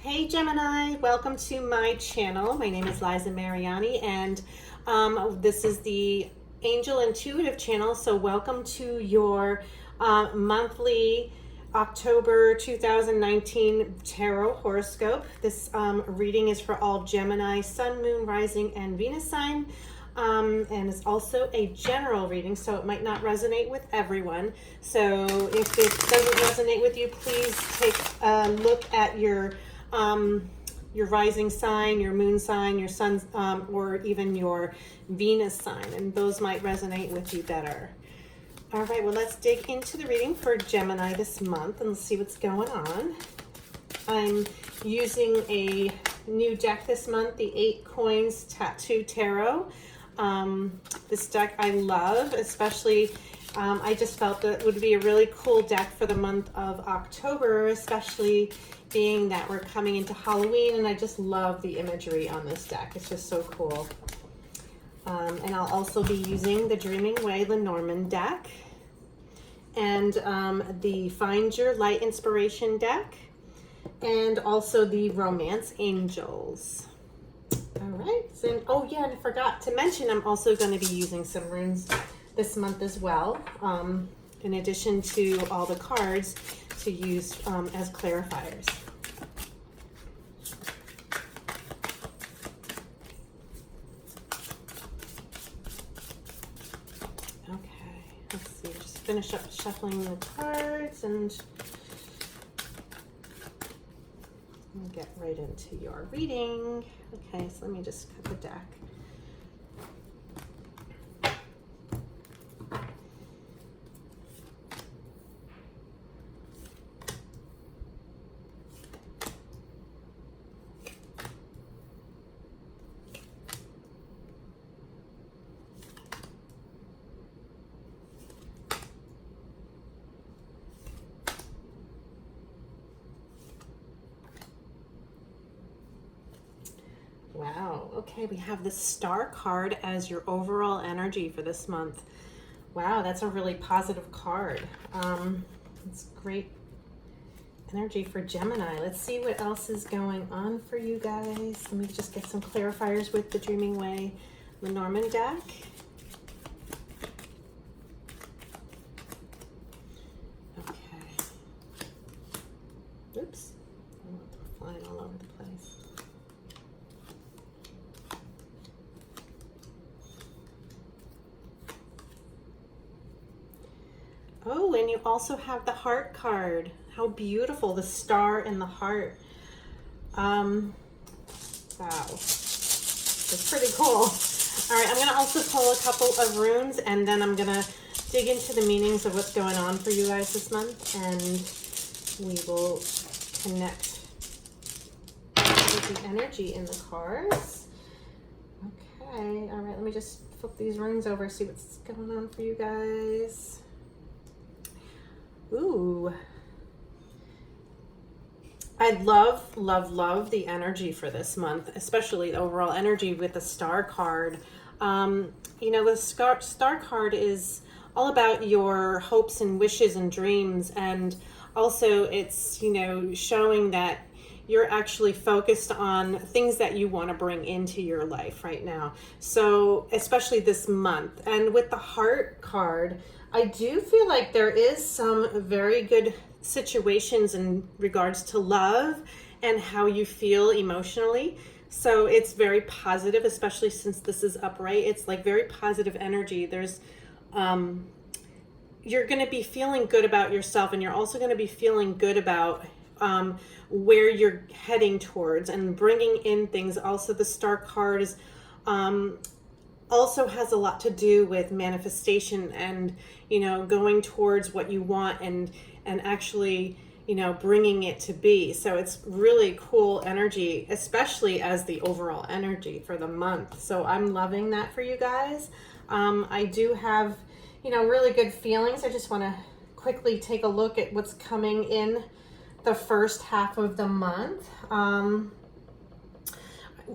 Hey Gemini, welcome to my channel. My name is Liza Mariani and this is the Angel Intuitive channel. So welcome to your monthly October 2019 Tarot Horoscope. This reading is for all Gemini, Sun, Moon, Rising, and Venus sign. And it's also a general reading, so it might not resonate with everyone. So if it doesn't resonate with you, please take a look at your rising sign, your moon sign, your sun, or even your Venus sign, and those might resonate with you better. All right, well, let's dig into the reading for Gemini this month and let's see what's going on. I'm using a new deck this month, the 8 Coins Tattoo Tarot. This deck I love, especially I just felt that it would be a really cool deck for the month of October, especially being that we're coming into Halloween, and I just love the imagery on this deck. It's just so cool. And I'll also be using the Dreaming Way Lenormand deck and the Find Your Light Inspiration deck and also the Romance Angels. All right, so, oh yeah, and I forgot to mention I'm also going to be using some runes this month as well, in addition to all the cards to use as clarifiers. Okay, let's see, just finish up shuffling the cards and we'll get right into your reading. Okay, so let me just cut the deck. Wow, okay, we have the Star card as your overall energy for this month. Wow, that's a really positive card. It's great energy for Gemini. Let's see what else is going on for you guys. Let me just get some clarifiers with the Dreaming Way Lenormand deck. Okay. Oops, they're flying all over the place. Oh, and you also have the heart card. How beautiful, the star and the heart. Wow, that's pretty cool. All right, I'm gonna also pull a couple of runes and then I'm gonna dig into the meanings of what's going on for you guys this month, and we will connect with the energy in the cards. Okay, all right, let me just flip these runes over, see what's going on for you guys. Ooh, I love, love, love the energy for this month, especially the overall energy with the Star card. You know, the Star card is all about your hopes and wishes and dreams, and also it's, you know, showing that you're actually focused on things that you want to bring into your life right now. So especially this month. And with the heart card, I do feel like there is some very good situations in regards to love and how you feel emotionally. So it's very positive, especially since this is upright. It's like very positive energy. There's, you're going to be feeling good about yourself, and you're also going to be feeling good about where you're heading towards and bringing in things. Also, the Star card is also has a lot to do with manifestation and, you know, going towards what you want and actually, you know, bringing it to be. So it's really cool energy, especially as the overall energy for the month. So I'm loving that for you guys. I do have, you know, really good feelings. I just want to quickly take a look at what's coming in the first half of the month.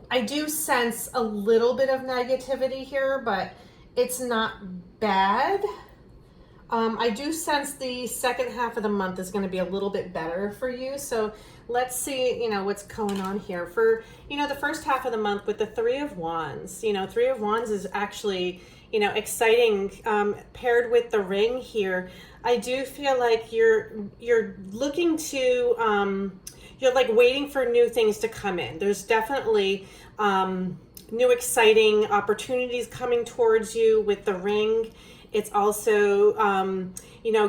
I do sense a little bit of negativity here, but it's not bad. I do sense the second half of the month is going to be a little bit better for you. So let's see, what's going on here for, the first half of the month with the Three of Wands. Three of Wands is actually, exciting, paired with the ring here. I do feel like you're looking to, you're like waiting for new things to come in. There's definitely, new exciting opportunities coming towards you with the ring. It's also,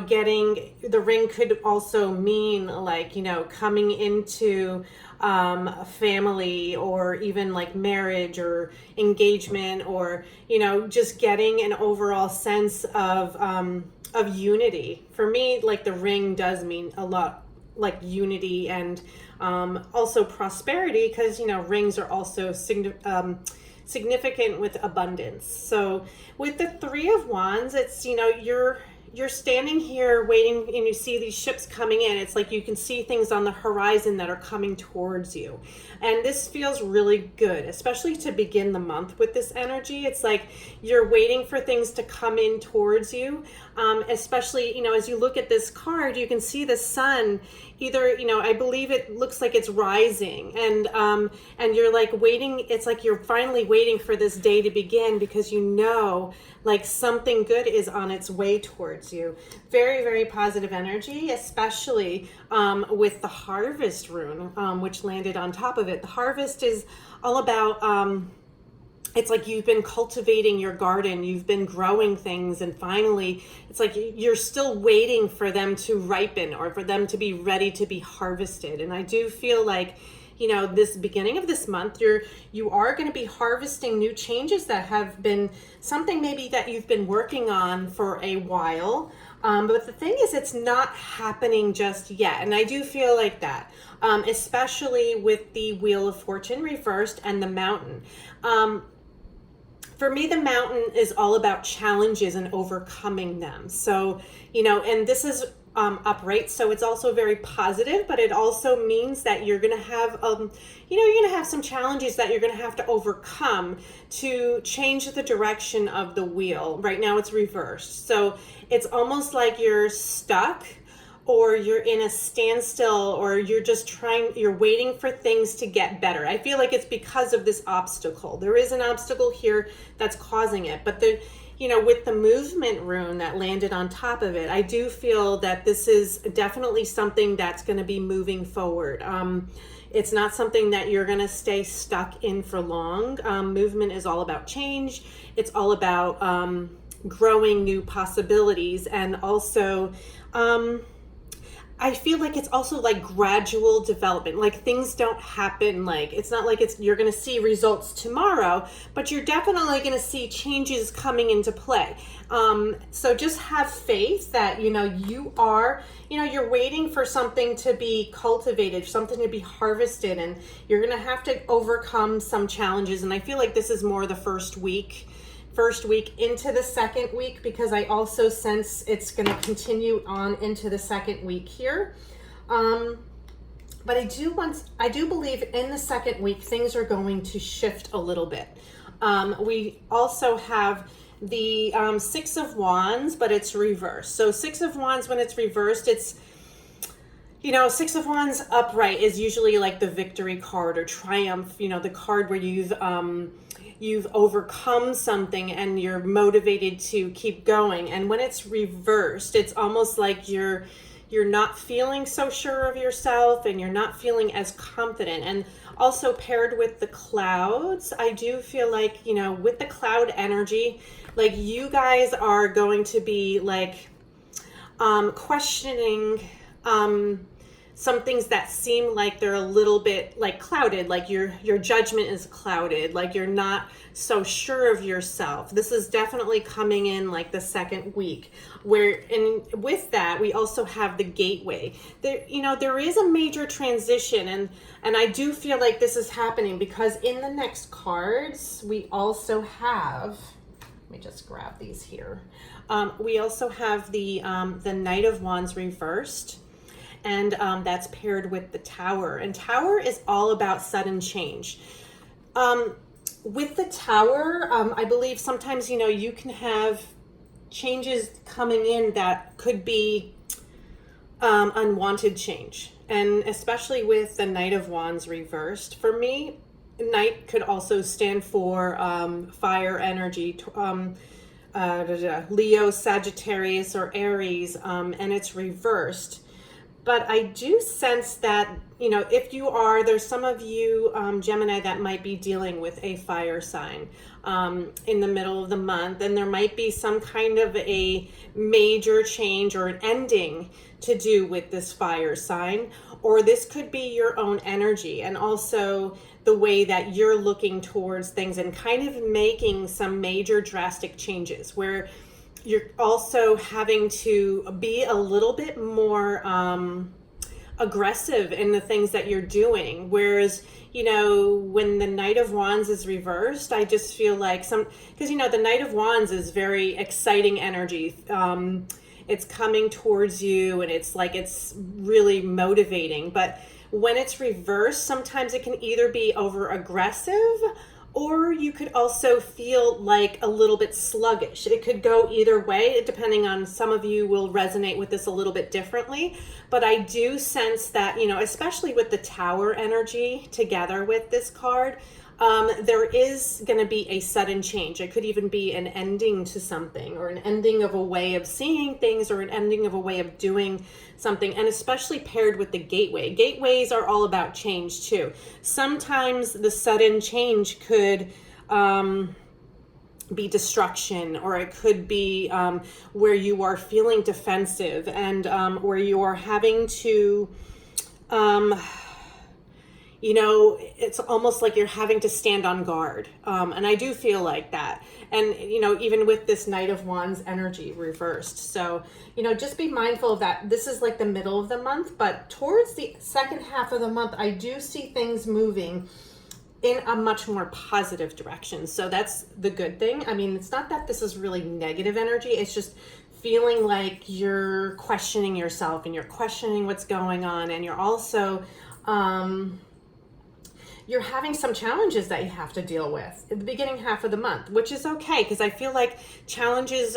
getting the ring could also mean like, coming into a family, or even like marriage or engagement, or, just getting an overall sense of unity. For me, like the ring does mean a lot, like unity, and also prosperity, because rings are also significant with abundance. So with the Three of Wands, it's you're standing here waiting, and you see these ships coming in. It's like you can see things on the horizon that are coming towards you, and this feels really good, especially to begin the month with this energy. It's like you're waiting for things to come in towards you, especially as you look at this card, you can see the sun either, I believe it looks like it's rising, and you're like waiting. It's like you're finally waiting for this day to begin, because like something good is on its way towards you. Very, very positive energy, especially with the Harvest rune, which landed on top of it. The Harvest is all about, it's like you've been cultivating your garden, you've been growing things, and finally it's like you're still waiting for them to ripen, or for them to be ready to be harvested. And I do feel like, this beginning of this month, you are going to be harvesting new changes that have been something maybe that you've been working on for a while. But the thing is, it's not happening just yet. And I do feel like that, especially with the Wheel of Fortune reversed and the Mountain. For me, the Mountain is all about challenges and overcoming them. So, and this is upright, so it's also very positive, but it also means that you're going to have, you're going to have some challenges that you're going to have to overcome to change the direction of the wheel. Right now it's reversed. So it's almost like you're stuck, or you're in a standstill, or you're waiting for things to get better. I feel like it's because of this obstacle. There is an obstacle here that's causing it, but with the Movement rune that landed on top of it, I do feel that this is definitely something that's going to be moving forward. It's not something that you're going to stay stuck in for long. Movement is all about change. It's all about growing new possibilities, and also I feel like it's also like gradual development. Like things don't happen, like it's not like you're going to see results tomorrow, but you're definitely going to see changes coming into play. So just have faith that you are, you're waiting for something to be cultivated, something to be harvested, and you're going to have to overcome some challenges. And I feel like this is more the first week into the second week, because I also sense it's going to continue on into the second week here. But I do believe in the second week things are going to shift a little bit. We also have the Six of Wands, but it's reversed. So Six of Wands, when it's reversed, it's Six of Wands upright is usually like the victory card or triumph, the card where you've overcome something and you're motivated to keep going. And when it's reversed, it's almost like you're not feeling so sure of yourself, and you're not feeling as confident. And also paired with the clouds, I do feel like, with the cloud energy, like you guys are going to be like questioning some things that seem like they're a little bit like clouded, like your judgment is clouded, like you're not so sure of yourself. This is definitely coming in like the second week, and with that we also have the gateway. There is a major transition, and I do feel like this is happening because in the next cards we also have, let me just grab these here. We also have the Knight of Wands reversed, and that's paired with the Tower. And Tower is all about sudden change. With the Tower, I believe sometimes, you can have changes coming in that could be unwanted change. And especially with the Knight of Wands reversed, for me, Knight could also stand for fire energy, Leo, Sagittarius, or Aries, and it's reversed. But I do sense that, you know, if you are, there's some of you, Gemini, that might be dealing with a fire sign in the middle of the month. And there might be some kind of a major change or an ending to do with this fire sign. Or this could be your own energy, and also the way that you're looking towards things and kind of making some major drastic changes where you're also having to be a little bit more aggressive in the things that you're doing. Whereas, you know, when the Knight of Wands is reversed, I just feel like because, you know, the Knight of Wands is very exciting energy. It's coming towards you, and it's like, it's really motivating. But when it's reversed, sometimes it can either be over aggressive, or you could also feel like a little bit sluggish. It could go either way, depending on, some of you will resonate with this a little bit differently. But I do sense that, you know, especially with the Tower energy together with this card, there is going to be a sudden change. It could even be an ending to something, or an ending of a way of seeing things, or an ending of a way of doing something. And especially paired with the gateway. Gateways are all about change too. Sometimes the sudden change could be destruction, or it could be where you are feeling defensive, and where you are having to you know, it's almost like you're having to stand on guard. And I do feel like that. And, you know, even with this Knight of Wands energy reversed. So, you know, just be mindful of that. This is like the middle of the month, but towards the second half of the month, I do see things moving in a much more positive direction. So that's the good thing. I mean, it's not that this is really negative energy. It's just feeling like you're questioning yourself, and you're questioning what's going on. And you're also, you're having some challenges that you have to deal with at the beginning half of the month, which is okay, because I feel like challenges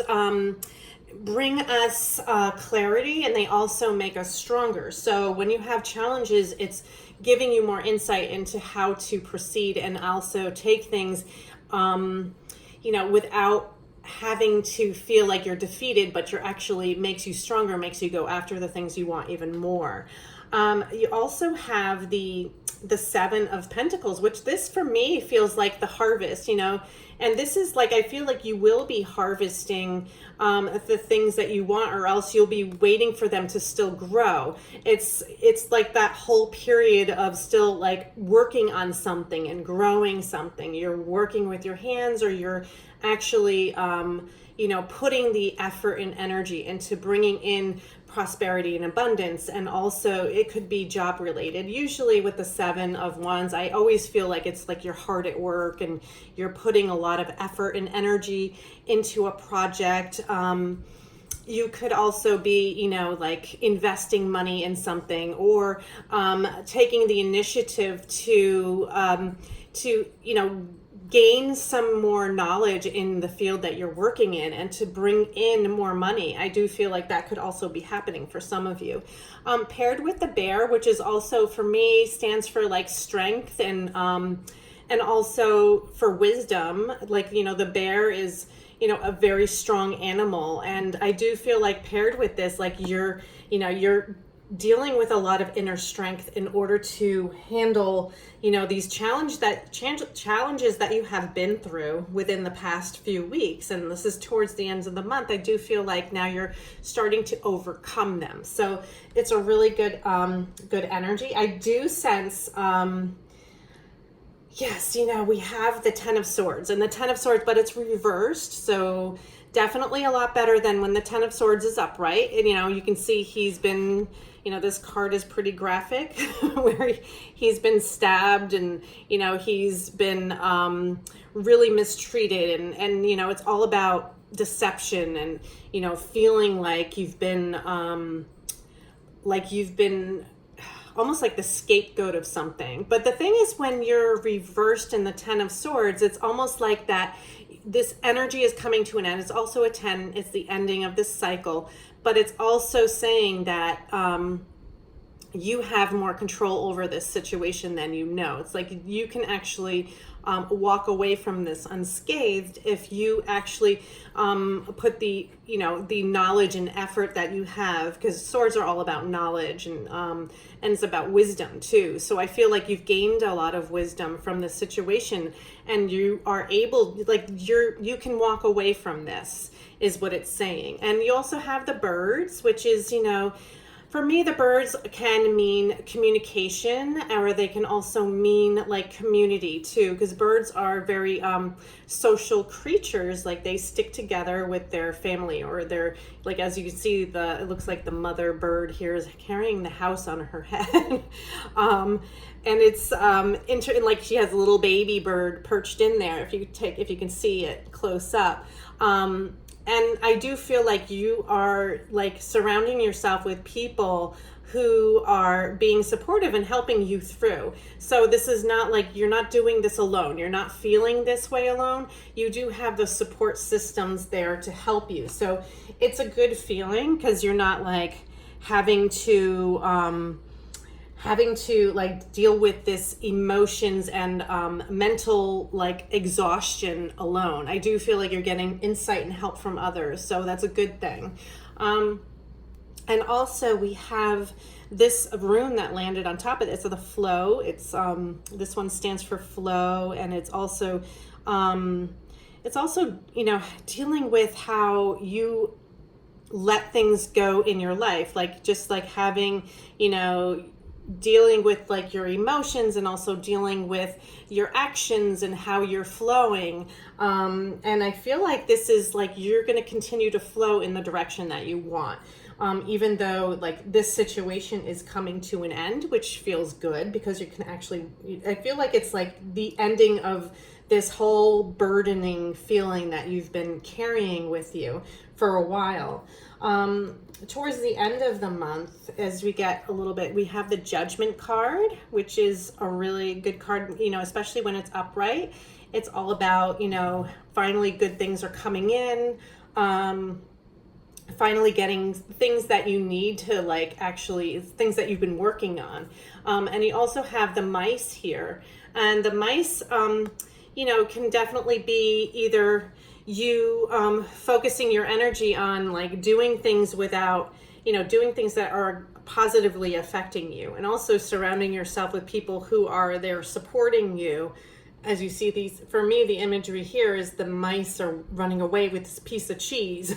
bring us clarity, and they also make us stronger. So when you have challenges, it's giving you more insight into how to proceed, and also take things, you know, without having to feel like you're defeated, but you're actually, makes you stronger, makes you go after the things you want even more. You also have the Seven of Pentacles, which this for me feels like the harvest, you know, and this is like, I feel like you will be harvesting the things that you want, or else you'll be waiting for them to still grow. It's like that whole period of still like working on something and growing something. You're working with your hands, or you're actually, you know, putting the effort and energy into bringing in prosperity and abundance. And also it could be job related. Usually with the Seven of Wands, I always feel like it's like you're hard at work, and you're putting a lot of effort and energy into a project. You could also be, you know, like investing money in something, or taking the initiative to, you know, gain some more knowledge in the field that you're working in, and to bring in more money. I do feel like that could also be happening for some of you. Paired with the Bear, which is also, for me, stands for like strength, and also for wisdom. Like, you know, the bear is, you know, a very strong animal. And I do feel like paired with this, like you're, you know, you're dealing with a lot of inner strength in order to handle, you know, these challenges that you have been through within the past few weeks. And this is towards the end of the month. I do feel like now you're starting to overcome them. So it's a really good, good energy. I do sense, yes, you know, we have the Ten of Swords, and the Ten of Swords, but it's reversed. So definitely a lot better than when the Ten of Swords is upright. And, you know, you can see he's been, you know, this card is pretty graphic where he's been stabbed, and, you know, he's been really mistreated. And, you know, it's all about deception, and, you know, feeling like you've been almost like the scapegoat of something. But the thing is, when you're reversed in the Ten of Swords, it's almost like that this energy is coming to an end. It's also a 10. It's the ending of this cycle. But it's also saying that you have more control over this situation than you know. It's like you can actually walk away from this unscathed if you actually put the, the knowledge and effort that you have, because swords are all about knowledge, and it's about wisdom too. So I feel like you've gained a lot of wisdom from this situation, and you are able, like, you can walk away from this, is what it's saying. And you also have the birds, which is, for me, the birds can mean communication, or they can also mean like community too, because birds are very social creatures. Like, they stick together with their family, or they're, like, as you can see, it looks like the mother bird here is carrying the house on her head. And it's like she has a little baby bird perched in there, if you can see it close up. And I do feel like you are, like, surrounding yourself with people who are being supportive and helping you through. So this is not like you're not doing this alone. You're not feeling this way alone. You do have the support systems there to help you. So it's a good feeling, because you're not like having to like deal with this emotions and mental like exhaustion alone. I do feel like you're getting insight and help from others, so that's a good thing. And also we have this rune that landed on top of it. So the flow, it's this one stands for flow, and it's also dealing with how you let things go in your life, like just like having, dealing with like your emotions, and also dealing with your actions and how you're flowing. And I feel like this is like you're going to continue to flow in the direction that you want, even though like this situation is coming to an end, which feels good, because you can actually, I feel like it's like the ending of this whole burdening feeling that you've been carrying with you for a while. Towards the end of the month, as we get a little bit, we have the Judgment card, which is a really good card, especially when it's upright. It's all about, finally good things are coming in, finally getting things that you need to, like, actually things that you've been working on. And you also have the mice here, and the mice, can definitely be either you focusing your energy on like doing things without, doing things that are positively affecting you, and also surrounding yourself with people who are there supporting you. As you see these, for me, the imagery here is the mice are running away with this piece of cheese.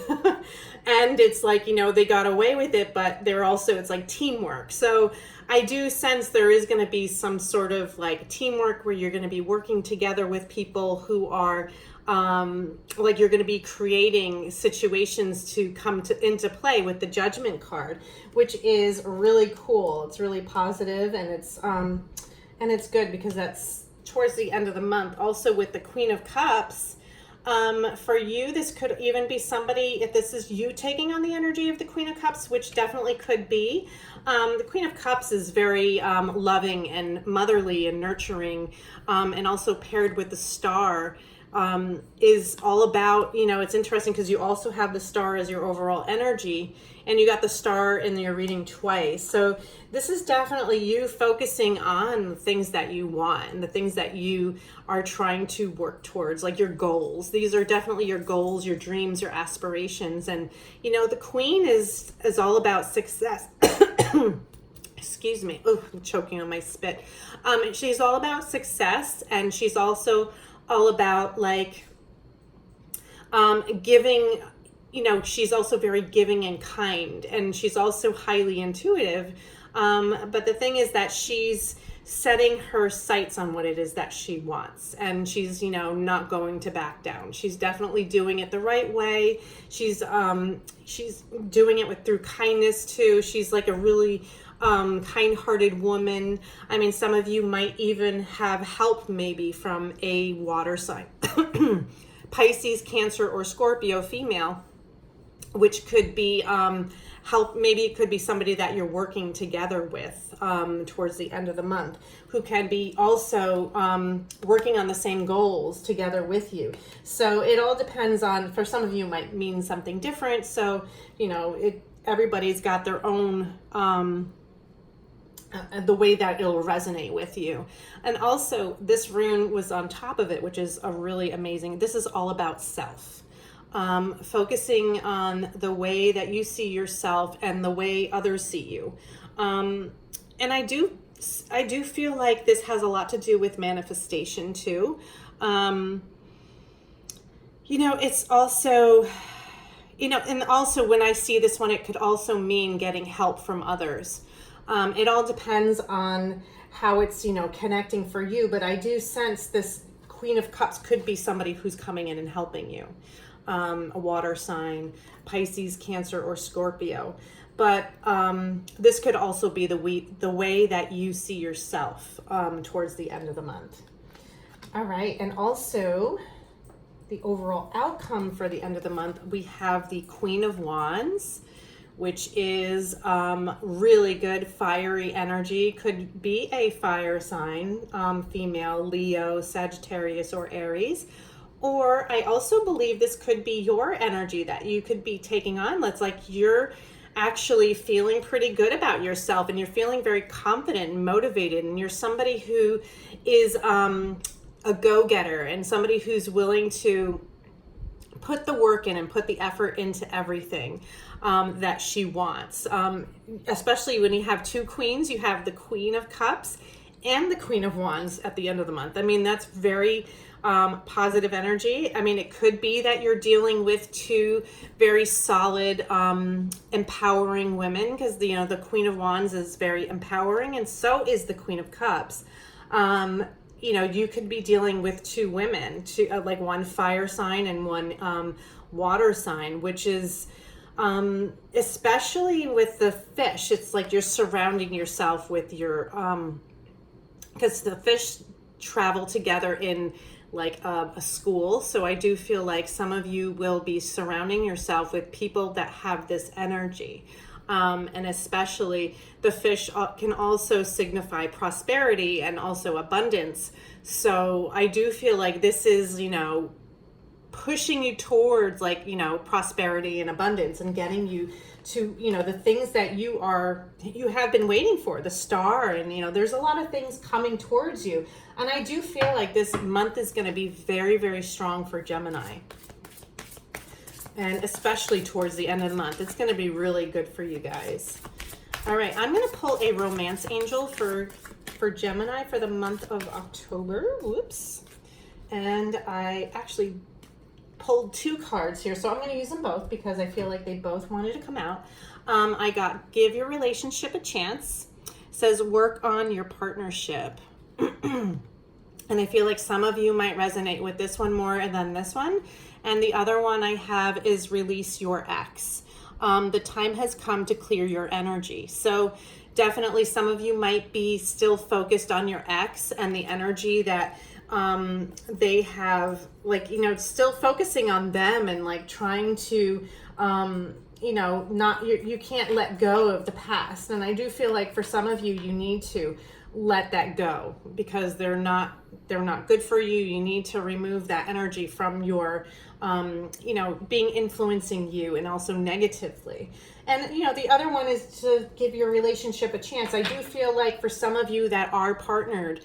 And it's like, they got away with it, but they're also, it's like teamwork. So I do sense there is going to be some sort of like teamwork where you're going to be working together with people who are like you're going to be creating situations to come into play with the Judgment card, which is really cool. It's really positive, and it's good because that's towards the end of the month. Also with the Queen of Cups, for you, this could even be somebody, if this is you taking on the energy of the Queen of Cups, which definitely could be. The Queen of Cups is very loving and motherly and nurturing, and also paired with the Star, is all about, it's interesting because you also have the Star as your overall energy, and you got the Star in your reading twice. So this is definitely you focusing on the things that you want and the things that you are trying to work towards, like your goals. These are definitely your goals, your dreams, your aspirations. And, the Queen is all about success. Excuse me. Oh, I'm choking on my spit. She's all about success, and she's also all about like giving. She's also very giving and kind, and she's also highly intuitive. But the thing is that she's setting her sights on what it is that she wants, and she's, not going to back down. She's definitely doing it the right way. She's doing it through kindness too. She's like a really kind-hearted woman. I mean, some of you might even have help maybe from a water sign, Pisces, Cancer, or Scorpio female, which could be help. Maybe it could be somebody that you're working together with towards the end of the month, who can be also working on the same goals together with you. So it all depends on, for some of you might mean something different. So, everybody's got their own the way that it'll resonate with you. And also this rune was on top of it, which is a really amazing, this is all about self. Focusing on the way that you see yourself and the way others see you. And I do feel like this has a lot to do with manifestation too. It's also, and also when I see this one, it could also mean getting help from others. It all depends on how it's, connecting for you. But I do sense this Queen of Cups could be somebody who's coming in and helping you. A water sign, Pisces, Cancer, or Scorpio. But this could also be the way that you see yourself towards the end of the month. All right. And also the overall outcome for the end of the month, we have the Queen of Wands, which is really good fiery energy. Could be a fire sign, female, Leo, Sagittarius, or Aries. Or I also believe this could be your energy that you could be taking on. That's like you're actually feeling pretty good about yourself and you're feeling very confident and motivated, and you're somebody who is a go-getter and somebody who's willing to put the work in and put the effort into everything that she wants. Especially when you have two queens, you have the Queen of Cups and the Queen of Wands at the end of the month. I mean, that's very positive energy. I mean, it could be that you're dealing with two very solid, empowering women, because the Queen of Wands is very empowering, and so is the Queen of Cups. You could be dealing with two women, like one fire sign and one water sign, which is especially with the fish. It's like you're surrounding yourself with your because the fish travel together in like a school. So I do feel like some of you will be surrounding yourself with people that have this energy. And especially the fish can also signify prosperity and also abundance. So I do feel like this is, pushing you towards like, prosperity and abundance, and getting you to, the things that you have been waiting for, the star, and, there's a lot of things coming towards you. And I do feel like this month is going to be very, very strong for Gemini. And especially towards the end of the month, it's going to be really good for you guys. All right, I'm going to pull a romance angel for Gemini for the month of October. Whoops. And I actually pulled two cards here, so I'm going to use them both because I feel like they both wanted to come out. I got Give Your Relationship a Chance. It says work on your partnership. And I feel like some of you might resonate with this one more than this one. And the other one I have is Release Your Ex. The time has come to clear your energy. So definitely some of you might be still focused on your ex and the energy that they have, like, still focusing on them and like trying to, you can't let go of the past. And I do feel like for some of you, you need to let that go because they're not good for you. You need to remove that energy from your, being influencing you and also negatively. And, the other one is to give your relationship a chance. I do feel like for some of you that are partnered,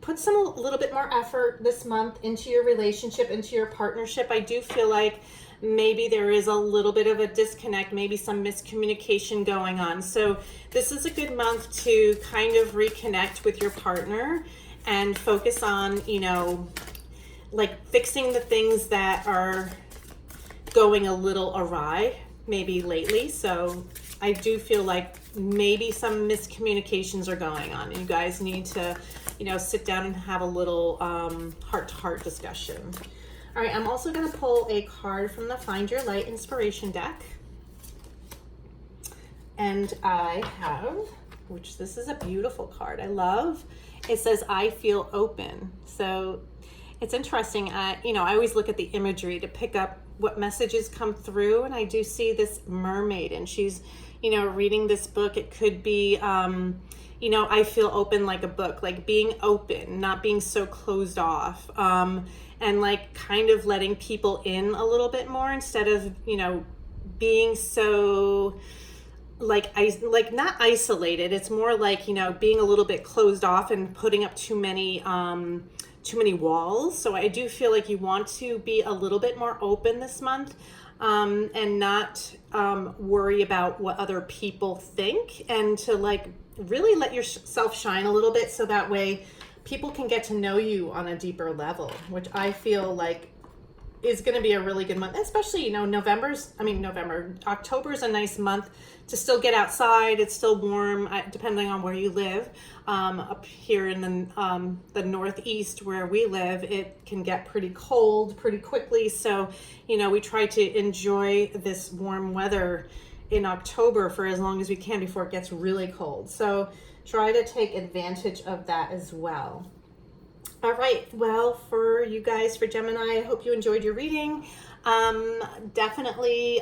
put a little bit more effort this month into your relationship, into your partnership. I do feel like maybe there is a little bit of a disconnect, maybe some miscommunication going on. So this is a good month to kind of reconnect with your partner and focus on, like fixing the things that are going a little awry maybe lately. So I do feel like maybe some miscommunications are going on. You guys need to, sit down and have a little heart-to-heart discussion. All right, I'm also going to pull a card from the Find Your Light Inspiration deck. And I have, this is a beautiful card. I love, it says, I feel open. So it's interesting. I always look at the imagery to pick up what messages come through. And I do see this mermaid and she's, reading this book. It could be, I feel open like a book, like being open, not being so closed off. And like kind of letting people in a little bit more instead of, being so like not isolated. It's more like, you know, being a little bit closed off and putting up too many walls. So I do feel like you want to be a little bit more open this month, and not worry about what other people think, and to like really let yourself shine a little bit, so that way people can get to know you on a deeper level, which I feel like is going to be a really good month, especially, you know, October is a nice month to still get outside. It's still warm, depending on where you live. Up here in the Northeast where we live, it can get pretty cold pretty quickly. So, you know, we try to enjoy this warm weather in October for as long as we can before it gets really cold. So try to take advantage of that as well. All right, well, for you guys, for Gemini, I hope you enjoyed your reading. Definitely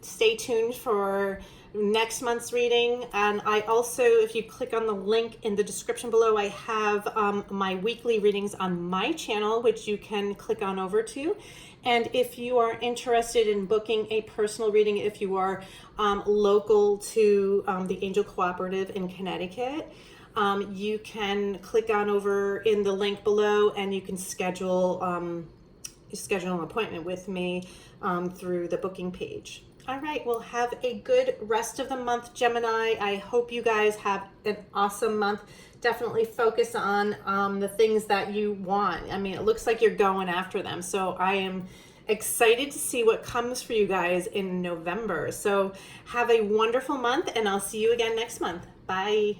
stay tuned for next month's reading. And I also, if you click on the link in the description below, I have my weekly readings on my channel, which you can click on over to. And if you are interested in booking a personal reading, if you are local to the Angel Cooperative in Connecticut, you can click on over in the link below, and you can schedule an appointment with me through the booking page. All right, well, have a good rest of the month, Gemini. I hope you guys have an awesome month. Definitely focus on the things that you want. I mean, it looks like you're going after them. So I am excited to see what comes for you guys in November. So have a wonderful month, and I'll see you again next month. Bye.